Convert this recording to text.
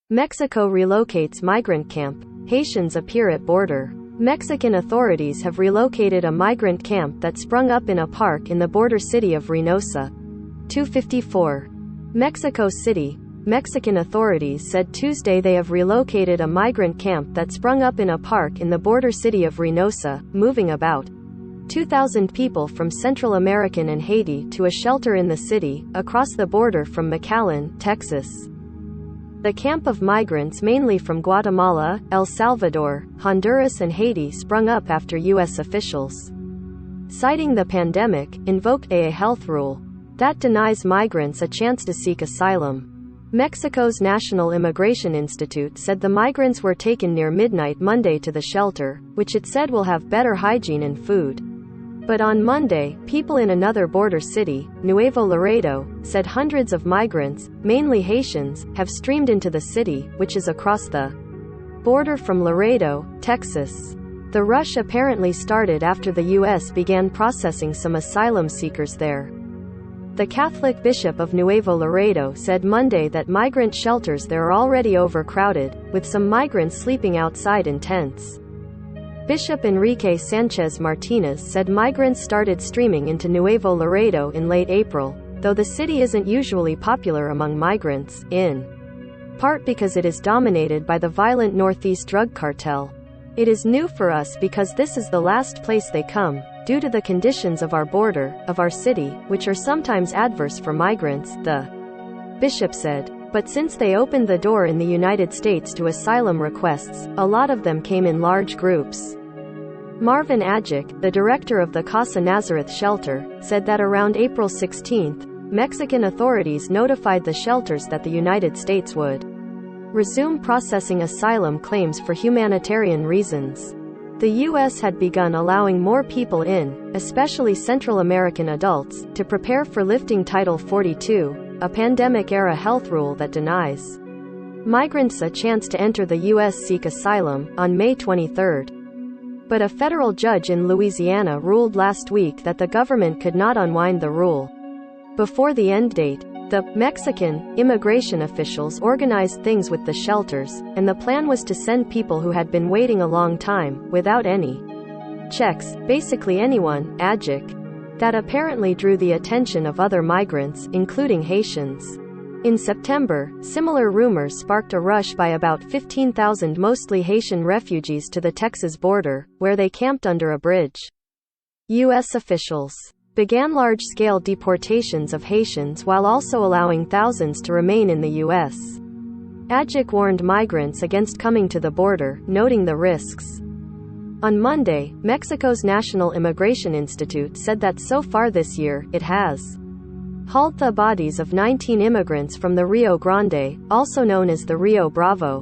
Mexico relocates migrant camp. Haitians appear at border. Mexican authorities have relocated a migrant camp that sprung up in a park in the border city of Reynosa. 254. Mexico City. Mexican authorities said Tuesday they have relocated a migrant camp that sprung up in a park in the border city of Reynosa, moving about 2,000 people from Central American and Haiti to a shelter in the city, across the border from McAllen, Texas. The camp of migrants mainly from Guatemala, El Salvador, Honduras and Haiti sprung up after U.S. officials, citing the pandemic, invoked a health rule that denies migrants a chance to seek asylum. Mexico's National Immigration Institute said the migrants were taken near midnight Monday to the shelter, which it said will have better hygiene and food. But on Monday, people in another border city, Nuevo Laredo, said hundreds of migrants, mainly Haitians, have streamed into the city, which is across the border from Laredo, Texas. The rush apparently started after the U.S. began processing some asylum seekers there. The Catholic Bishop of Nuevo Laredo said Monday that migrant shelters there are already overcrowded, with some migrants sleeping outside in tents. Bishop Enrique Sanchez Martinez said migrants started streaming into Nuevo Laredo in late April, though the city isn't usually popular among migrants, in part because it is dominated by the violent Northeast drug cartel. It is new for us because this is the last place they come, due to the conditions of our border, of our city, which are sometimes adverse for migrants, the bishop said. But since they opened the door in the United States to asylum requests, a lot of them came in large groups. Marvin Adjic, the director of the Casa Nazareth shelter, said that around April 16, Mexican authorities notified the shelters that the United States would resume processing asylum claims for humanitarian reasons. The U.S. had begun allowing more people in, especially Central American adults, to prepare for lifting Title 42, a pandemic-era health rule that denies migrants a chance to enter the U.S. seek asylum, on May 23. But a federal judge in Louisiana ruled last week that the government could not unwind the rule before the end date. The Mexican immigration officials organized things with the shelters, and the plan was to send people who had been waiting a long time, without any checks, basically anyone, Adjic. That apparently drew the attention of other migrants, including Haitians. In September, similar rumors sparked a rush by about 15,000 mostly Haitian refugees to the Texas border, where they camped under a bridge. U.S. officials began large-scale deportations of Haitians while also allowing thousands to remain in the U.S. Adjic warned migrants against coming to the border, noting the risks. On Monday, Mexico's National Immigration Institute said that so far this year, it has hauled the bodies of 19 immigrants from the Rio Grande, also known as the Rio Bravo,